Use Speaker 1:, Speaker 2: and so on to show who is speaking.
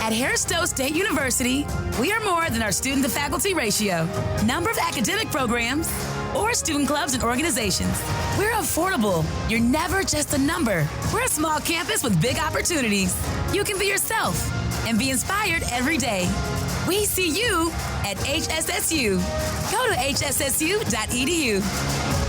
Speaker 1: At Harris-Stowe State University, we are more than our student-to-faculty ratio, number of academic programs, or student clubs and organizations. We're affordable. You're never just a number. We're a small campus with big opportunities. You can be yourself and be inspired every day. We see you at HSSU. Go to hssu.edu.